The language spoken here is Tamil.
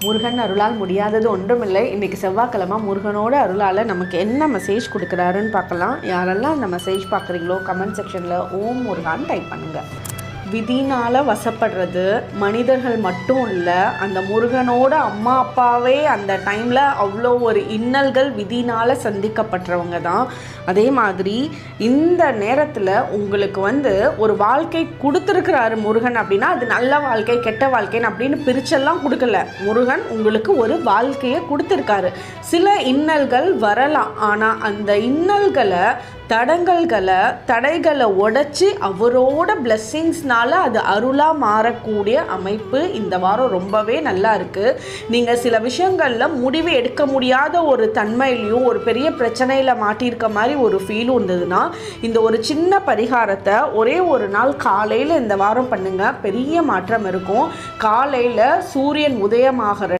முருகன் அருளால் முடியாதது ஒன்றுமில்லை. இன்றைக்கி செவ்வாய்க்கிழமை முருகனோட அருளால் நமக்கு என்ன மெசேஜ் கொடுக்குறாருன்னு பார்க்கலாம். யாரெல்லாம் அந்த மெசேஜ் பார்க்குறீங்களோ கமெண்ட் செக்ஷனில் ஓம் முருகான்னு டைப் பண்ணுங்கள். விதினால் வசப்படுறது மனிதர்கள் மட்டும் இல்லை, அந்த முருகனோட அம்மா அப்பாவே அந்த டைமில் அவ்வளோ ஒரு இன்னல்கள் விதினால் சந்திக்கப்பட்டவங்க தான். அதே மாதிரி இந்த நேரத்தில் உங்களுக்கு ஒரு வாழ்க்கை கொடுத்துருக்கிறாரு முருகன் அப்படின்னா அது நல்ல வாழ்க்கை கெட்ட வாழ்க்கைன்னு அப்படின்னு பிரிச்செல்லாம் கொடுக்கல. முருகன் உங்களுக்கு ஒரு வாழ்க்கையை கொடுத்துருக்காரு. சில இன்னல்கள் வரலாம், ஆனால் அந்த இன்னல்களை தடைகளை உடைச்சி அவரோட பிளெஸ்ஸிங்ஸ்னால அது அருளாக மாறக்கூடிய அமைப்பு இந்த வாரம் ரொம்பவே நல்லா இருக்குது. நீங்கள் சில விஷயங்களில் முடிவு எடுக்க முடியாத ஒரு தன்மையிலையும் ஒரு பெரிய பிரச்சனையில் மாட்டியிருக்க மாதிரி ஒரு ஃபீலும் இருந்ததுன்னா இந்த ஒரு சின்ன பரிகாரத்தை ஒரே ஒரு நாள் காலையில் இந்த வாரம் பண்ணுங்கள். பெரிய மாற்றம் இருக்கும். காலையில் சூரியன் உதயமாகிற